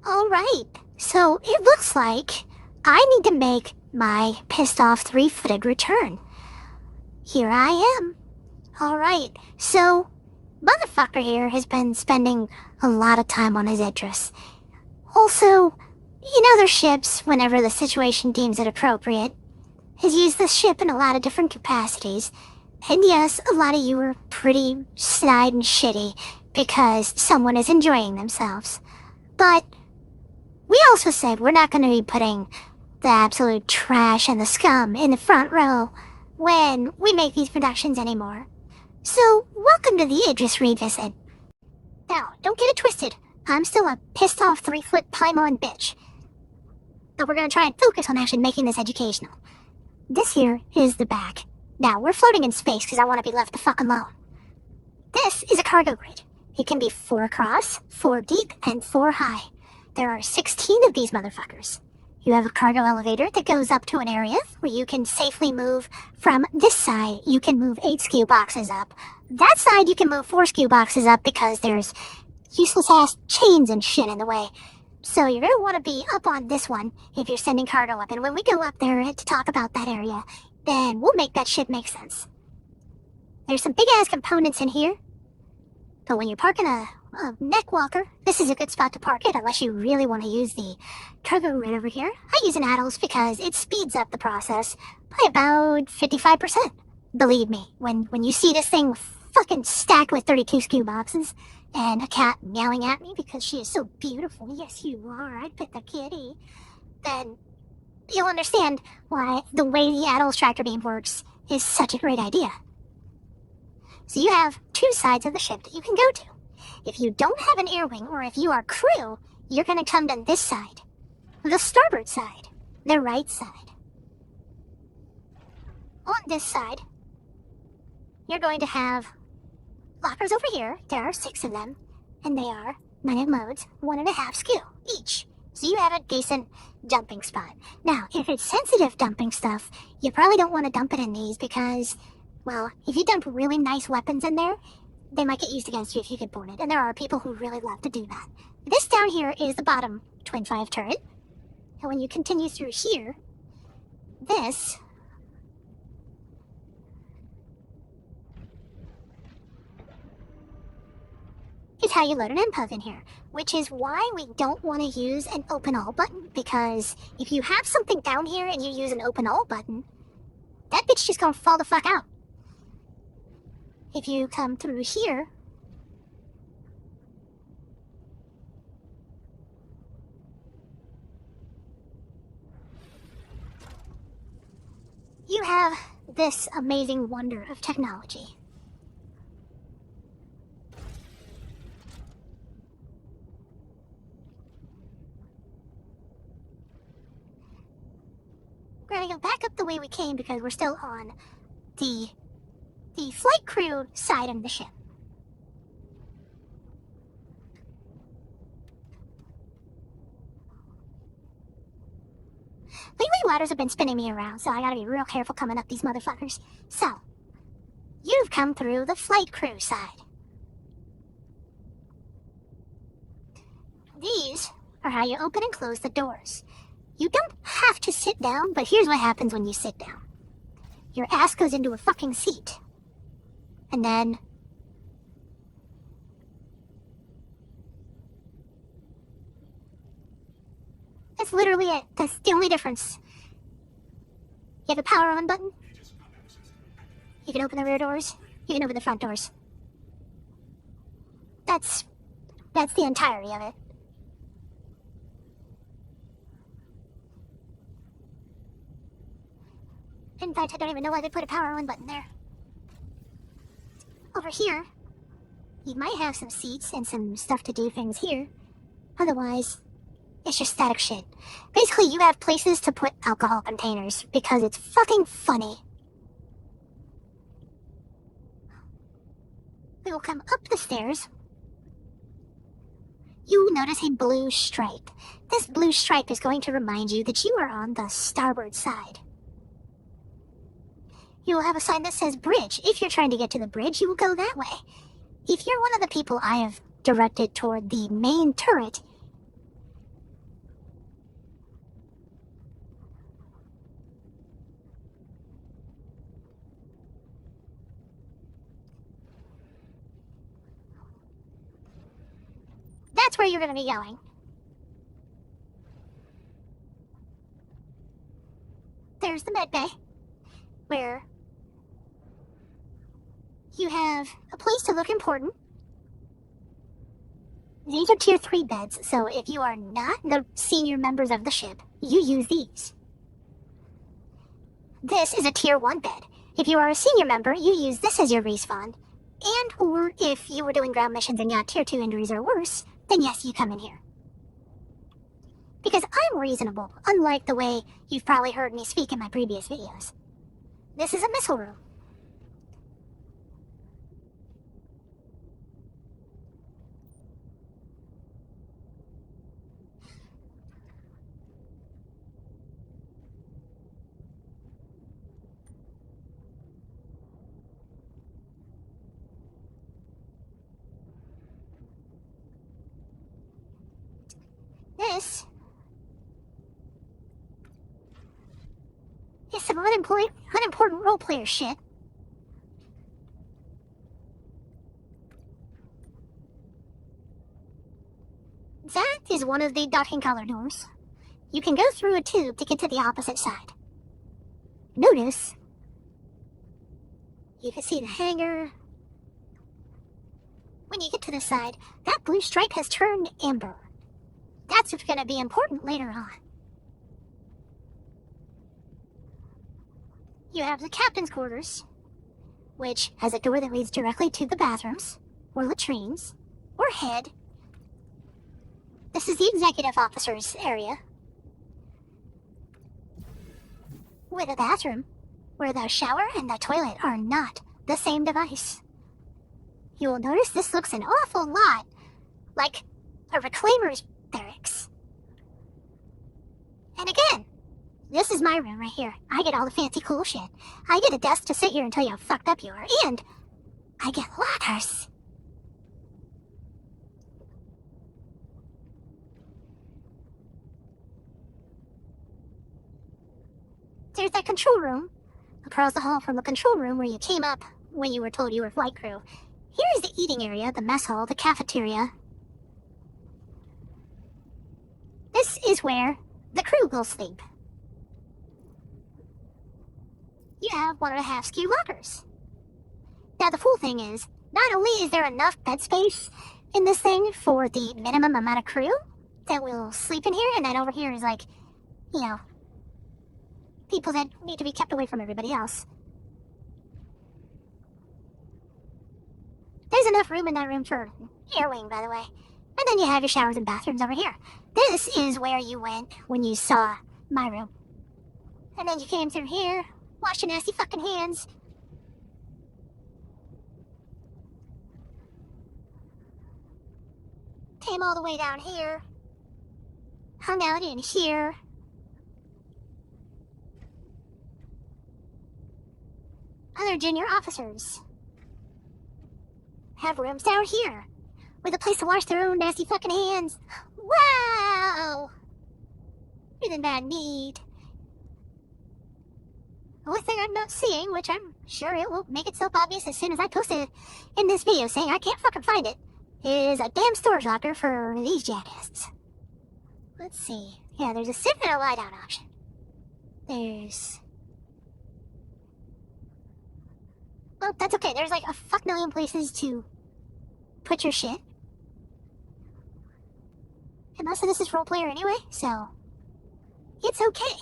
Alright, so it looks like I need to make my pissed off three-footed return. Here I am. Alright, so motherfucker here has been spending a lot of time on his Idris. Also, their ships, whenever the situation deems it appropriate, has used this ship in a lot of different capacities. And yes, a lot of you are pretty snide and shitty because someone is enjoying themselves. But we also said we're not going to be putting the absolute trash and the scum in the front row when we make these productions anymore. So, welcome to the Idris Revisit. Now, don't get it twisted. I'm still a pissed off 3-foot Paimon bitch. But we're going to try and focus on actually making this educational. This here is the back. Now, we're floating in space because I want to be left the fuck alone. This is a cargo grid. It can be 4 across, 4 deep, and 4 high. There are 16 of these motherfuckers. You have a cargo elevator that goes up to an area where you can safely move from this side. You can move 8 SKU boxes up. That side you can move 4 SKU boxes up because there's useless ass chains and shit in the way. So you're going to want to be up on this one if you're sending cargo up. And when we go up there to talk about that area, then we'll make that shit make sense. There's some big ass components in here. But when you're parking a neck walker, this is a good spot to park it unless you really want to use the cargo grid over here. I use an Addles because it speeds up the process by about 55%. Believe me, when you see this thing fucking stacked with 32 SKU boxes and a cat meowing at me because she is so beautiful, yes you are, I'd pet the kitty, then you'll understand why the way the Addles tractor beam works is such a great idea. So you have 2 sides of the ship that you can go to. If you don't have an air wing, or if you are crew, you're going to come down this side. The starboard side. The right side. On this side, you're going to have lockers over here. There are 6 of them. And they are 9 modes, 1.5 SKU each. So you have a decent dumping spot. Now, if it's sensitive dumping stuff, you probably don't want to dump it in these because, well, if you dump really nice weapons in there, they might get used against you if you get boarded, and there are people who really love to do that. This down here is the bottom twin 5 turret, and when you continue through here, this is how you load an MPUV in here, which is why we don't want to use an open all button, because if you have something down here and you use an open all button, that bitch just gonna fall the fuck out. If you come through here, you have this amazing wonder of technology. We're gonna go back up the way we came because we're still on the flight crew side of the ship. Lately, ladders have been spinning me around, so I gotta be real careful coming up these motherfuckers. So, you've come through the flight crew side. These are how you open and close the doors. You don't have to sit down, but here's what happens when you sit down. Your ass goes into a fucking seat. And then that's literally it. That's the only difference. You have a power on button. You can open the rear doors. You can open the front doors. That's the entirety of it. In fact, I don't even know why they put a power on button there. Over here, you might have some seats and some stuff to do things here. Otherwise, it's just static shit. Basically, you have places to put alcohol containers because it's fucking funny. We will come up the stairs. You will notice a blue stripe. This blue stripe is going to remind you that you are on the starboard side. You will have a sign that says bridge. If you're trying to get to the bridge, you will go that way. If you're one of the people I have directed toward the main turret, that's where you're going to be going. There's the med bay, where you have a place to look important. These are tier 3 beds, so if you are not the senior members of the ship, you use these. This is a tier 1 bed. If you are a senior member, you use this as your respawn. And or if you were doing ground missions and got tier 2 injuries or worse, then yes, you come in here. Because I'm reasonable, unlike the way you've probably heard me speak in my previous videos. This is a missile room. This is some unimportant role-player shit. That is one of the docking collar doors. You can go through a tube to get to the opposite side. Notice, you can see the hangar. When you get to this side, that blue stripe has turned amber. That's what's going to be important later on. You have the captain's quarters, which has a door that leads directly to the bathrooms, or latrines, or head. This is the executive officer's area, with a bathroom, where the shower and the toilet are not the same device. You will notice this looks an awful lot like a reclaimer's barracks. And again, this is my room right here. I get all the fancy cool shit. I get a desk to sit here and tell you how fucked up you are, and I get lockers. There's that control room across the hall from the control room where you came up when you were told you were flight crew. Here's the eating area, the mess hall, the cafeteria. This is where the crew will sleep. You have 1.5 SKU lockers. Now the cool thing is, not only is there enough bed space in this thing for the minimum amount of crew that will sleep in here, and then over here is like, you know, people that need to be kept away from everybody else. There's enough room in that room for air wing, by the way. And then you have your showers and bathrooms over here. This is where you went when you saw my room. And then you came through here, washed your nasty fucking hands. Came all the way down here. Hung out in here. Other junior officers have rooms down here with a place to wash their own nasty fucking hands. Wow! Really bad need. The only thing I'm not seeing, which I'm sure it will make itself obvious as soon as I post it in this video saying I can't fucking find it, is a damn storage locker for these jackasses. Let's see. Yeah, there's a sit and a lie down option. There's... Well, that's okay. There's like a fuck million places to put your shit. And most of this is roleplayer anyway, so it's okay.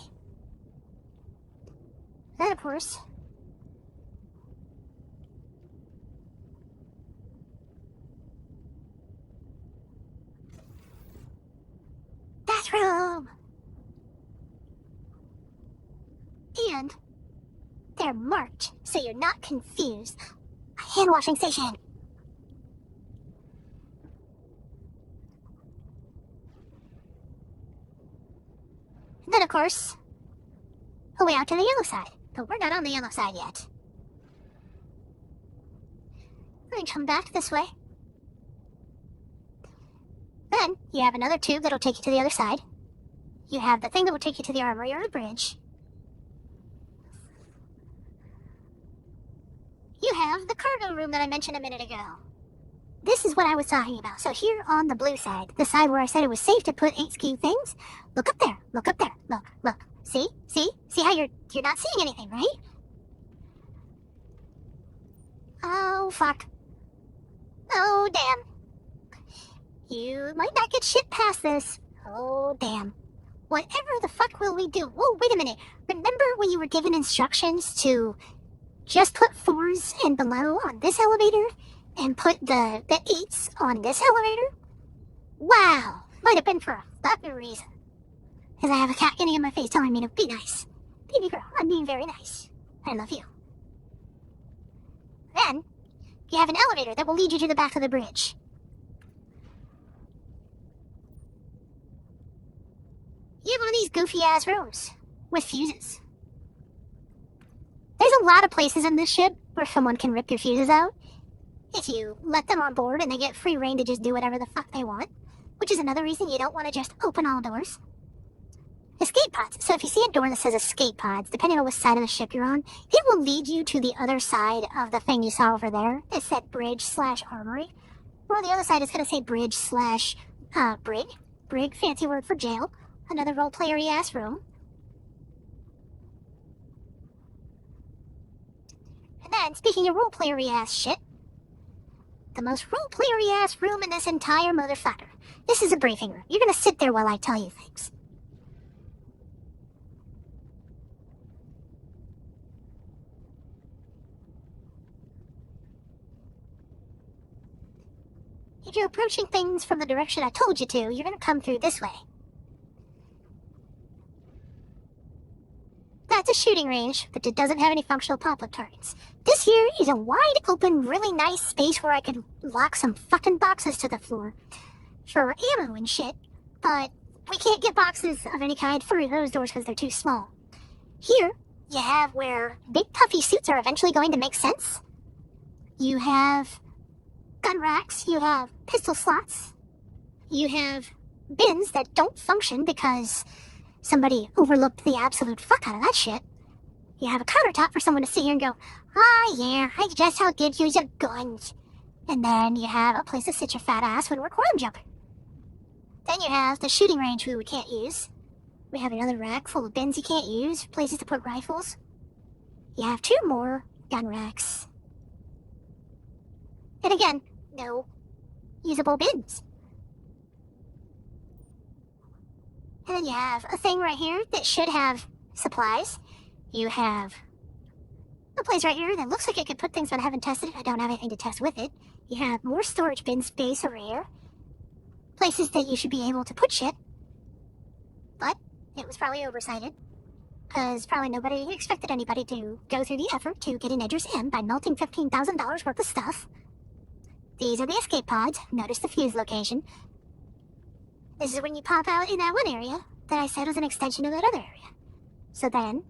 Then, of course, bathroom! And they're marked, so you're not confused. A hand washing station. And then, of course, a way out to the yellow side. But we're not on the yellow side yet. Let me come back this way. Then, you have another tube that'll take you to the other side. You have the thing that will take you to the armory or the bridge. You have the cargo room that I mentioned a minute ago. this is what I was talking about. So here on the blue side, the side where I said it was safe to put HQ things, look up there, look up there, look. See how you're not seeing anything, right? Oh, fuck. Oh, damn. You might not get shit past this. Oh, damn. Whatever the fuck will we do? Whoa, wait a minute. Remember when you were given instructions to just put 4s and below on this elevator and put the 8s on this elevator? Wow. Might have been for a fucking reason. Because I have a cat getting in my face telling me to be nice. Baby girl, I'm being very nice. I love you. Then, you have an elevator that will lead you to the back of the bridge. You have one of these goofy-ass rooms with fuses. There's a lot of places in this ship where someone can rip your fuses out if you let them on board and they get free reign to just do whatever the fuck they want, which is another reason you don't want to just open all doors. Escape pods. So if you see a door that says escape pods, depending on which side of the ship you're on, it will lead you to the other side of the thing you saw over there. It said bridge/armory. Or on the other side, it's going to say bridge/brig. Brig, fancy word for jail. Another role-player-y ass room. And then, speaking of role-player-y ass shit, the most role-player-y ass room in this entire motherfucker. This is a briefing room. You're going to sit there while I tell you things. If you're approaching things from the direction I told you to, you're going to come through this way. That's a shooting range, but it doesn't have any functional pop-up targets. This here is a wide open, really nice space where I could lock some fucking boxes to the floor for ammo and shit, but we can't get boxes of any kind through those doors because they're too small. Here, you have where big puffy suits are eventually going to make sense. You have gun racks, you have pistol slots, you have bins that don't function because somebody overlooked the absolute fuck out of that shit. You have a countertop for someone to sit here and go, "Ah, yeah, I just how good use your guns." And then you have a place to sit your fat ass when we're quantum jumping. Then you have the shooting range we can't use. We have another rack full of bins you can't use, places to put rifles. You have 2 more gun racks. And again, no usable bins. And then you have a thing right here that should have supplies. You have a place right here that looks like it could put things, but I haven't tested it. I don't have anything to test with it. You have more storage bin space over here. Places that you should be able to put shit. But it was probably oversighted. Because probably nobody expected anybody to go through the effort to get an Idris-M by melting $15,000 worth of stuff. These are the escape pods. Notice the fuse location. This is when you pop out in that one area that I said was an extension of that other area. So then,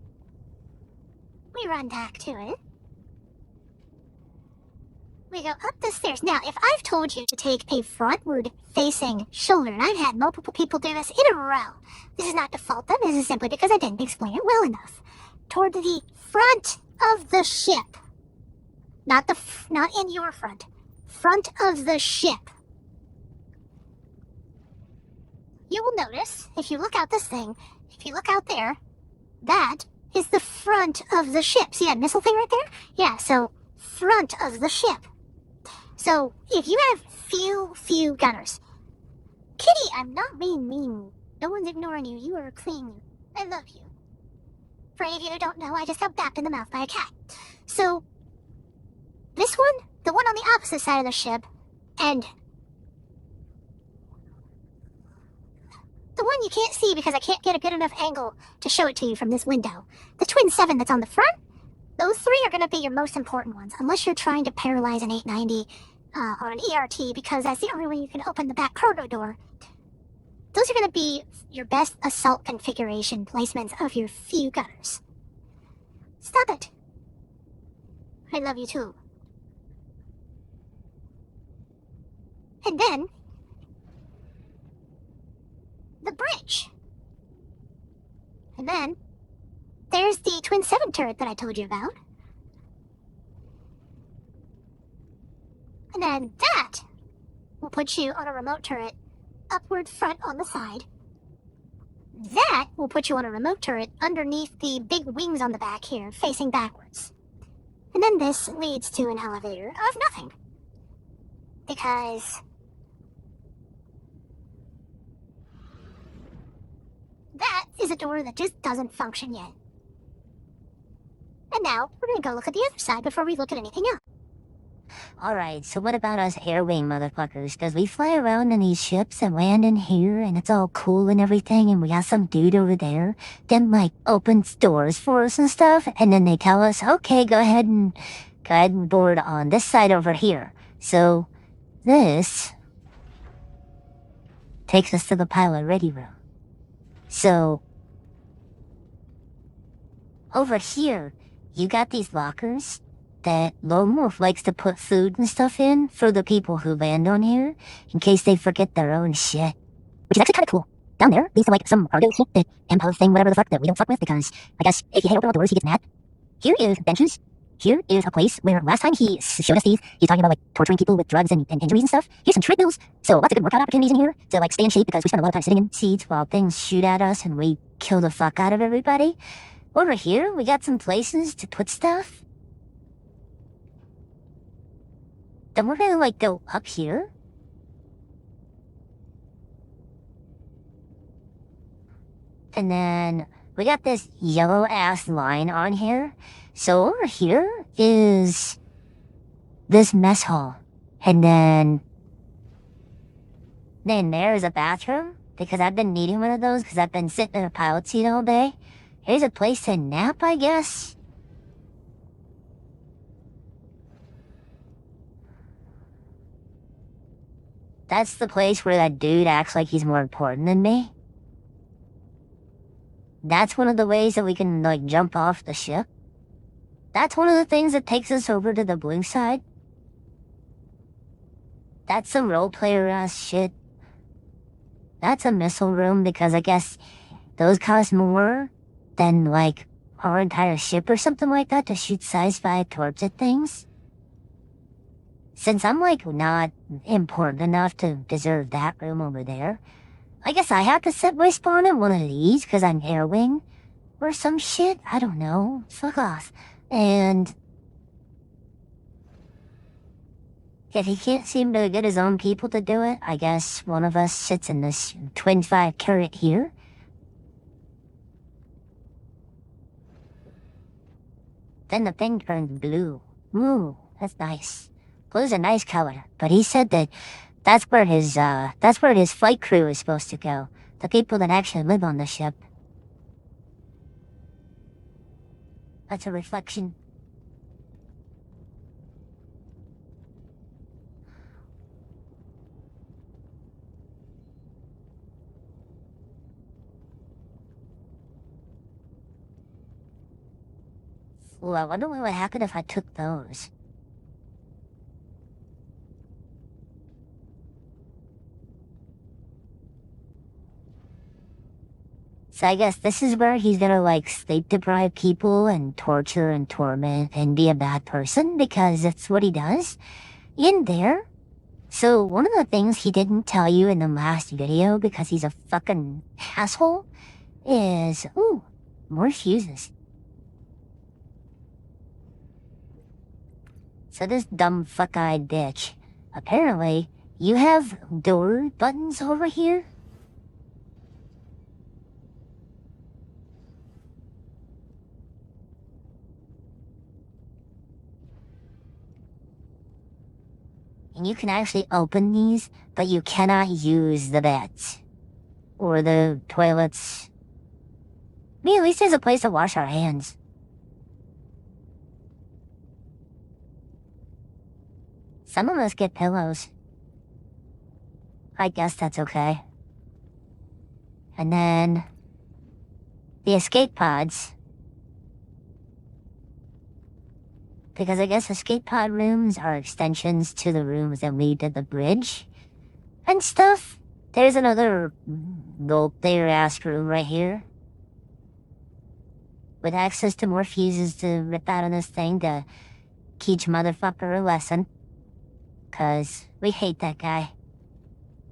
we run back to it. We go up the stairs. Now, if I've told you to take a frontward-facing shoulder, and I've had multiple people do this in a row, this is not to fault them, this is simply because I didn't explain it well enough. Toward the front of the ship. Not in your front. Front of the ship. You will notice, if you look out this thing, if you look out there, that is the front of the ship. See that missile thing right there? Yeah, so front of the ship. So if you have few gunners, Kitty, I'm not being mean. No one's ignoring you. You are clean. I love you. For any of you who don't know, I just got bapped in the mouth by a cat. So this one, the one on the opposite side of the ship, and the one you can't see because I can't get a good enough angle to show it to you from this window. The Twin 7 that's on the front, those 3 are going to be your most important ones, unless you're trying to paralyze an 890 or an ERT, because that's the only way you can open the back cargo door. Those are going to be your best assault configuration placements of your few gunners. Stop it. I love you too. And then the bridge. And then there's the Twin 7 turret that I told you about. And then that put you on a remote turret, upward front on the side. That will put you on a remote turret underneath the big wings on the back here, facing backwards. And then this leads to an elevator of nothing. Because that is a door that just doesn't function yet. And now, we're gonna go look at the other side before we look at anything else. Alright, so what about us airwing motherfuckers? Because we fly around in these ships and land in here and it's all cool and everything and we got some dude over there that like opens doors for us and stuff and then they tell us, okay, go ahead and board on this side over here. So this takes us to the pilot ready room. So over here, you got these lockers that Lone Wolf likes to put food and stuff in for the people who land on here, in case they forget their own shit. Which is actually kind of cool. Down there, these are like some cargo shit that Empo thing, whatever the fuck, that we don't fuck with, because I guess if you hit open all doors, he gets mad. Here is benches. Here is a place where last time he showed us these, he's talking about like torturing people with drugs and injuries and stuff. Here's some treadmills. So lots of good workout opportunities in here to like stay in shape because we spend a lot of time sitting in seats while things shoot at us and we kill the fuck out of everybody. Over here, we got some places to put stuff. Then we're gonna like go up here. And then we got this yellow ass line on here. So over here is this mess hall. And then there's a bathroom because I've been needing one of those because I've been sitting in a pilot seat all day. Here's a place to nap, I guess. That's the place where that dude acts like he's more important than me. That's one of the ways that we can, like, jump off the ship. That's one of the things that takes us over to the blue side. That's some role-player-ass shit. That's a missile room because I guess those cost more than, like, our entire ship or something like that to shoot size 5 torps at things. Since I'm, like, not important enough to deserve that room over there, I guess I have to set my spawn in one of these because I'm air wing. Or some shit, I don't know. Fuck off. And if he can't seem to get his own people to do it, I guess one of us sits in this twin 5 turret here. Then the thing turns blue. Ooh, that's nice. Blue's a nice color, but he said that that's where his flight crew is supposed to go. The people that actually live on the ship. That's a reflection. Well, I wonder what would happen if I took those. So I guess this is where he's gonna, like, sleep-deprive people and torture and torment and be a bad person, because that's what he does in there. So one of the things he didn't tell you in the last video, because he's a fucking asshole, is, ooh, more fuses. So this dumb fuck-eyed bitch, apparently, you have door buttons over here? And you can actually open these, but you cannot use the beds. Or the toilets. I mean, at least there's a place to wash our hands. Some of us get pillows. I guess that's okay. And then the escape pods. Because I guess escape pod rooms are extensions to the rooms that lead to the bridge and stuff. There's another gold-player-ass room right here. With access to more fuses to rip out of this thing to teach motherfucker a lesson. 'Cause we hate that guy.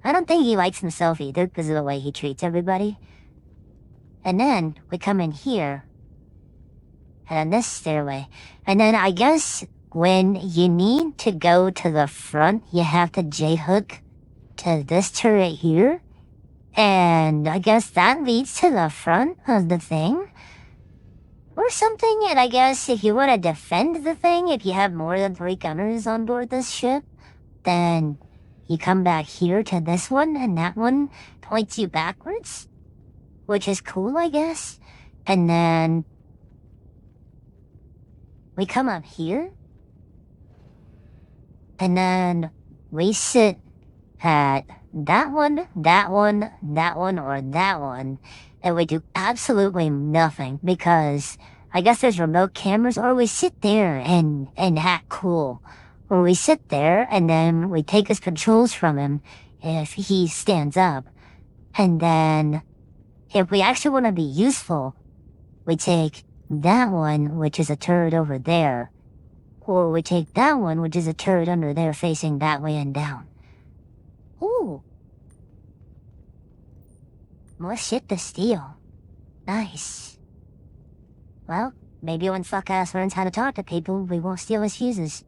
I don't think he likes himself either because of the way he treats everybody. And then we come in here. And then this stairway. And then I guess when you need to go to the front, you have to J-hook to this turret here. And I guess that leads to the front of the thing. Or something, and I guess if you want to defend the thing, if you have more than 3 gunners on board this ship, then you come back here to this one, and that one points you backwards. Which is cool, I guess. And then we come up here. And then we sit at that one, that one, that one, or that one. And we do absolutely nothing because I guess there's remote cameras, or we sit there and act cool. Or we sit there and then we take his controls from him if he stands up. And then if we actually want to be useful, we take that one, which is a turret over there. Or we take that one, which is a turret under there facing that way and down. Ooh. More shit to steal. Nice. Well, maybe when Fuck-Ass learns how to talk to people, we won't steal his fuses.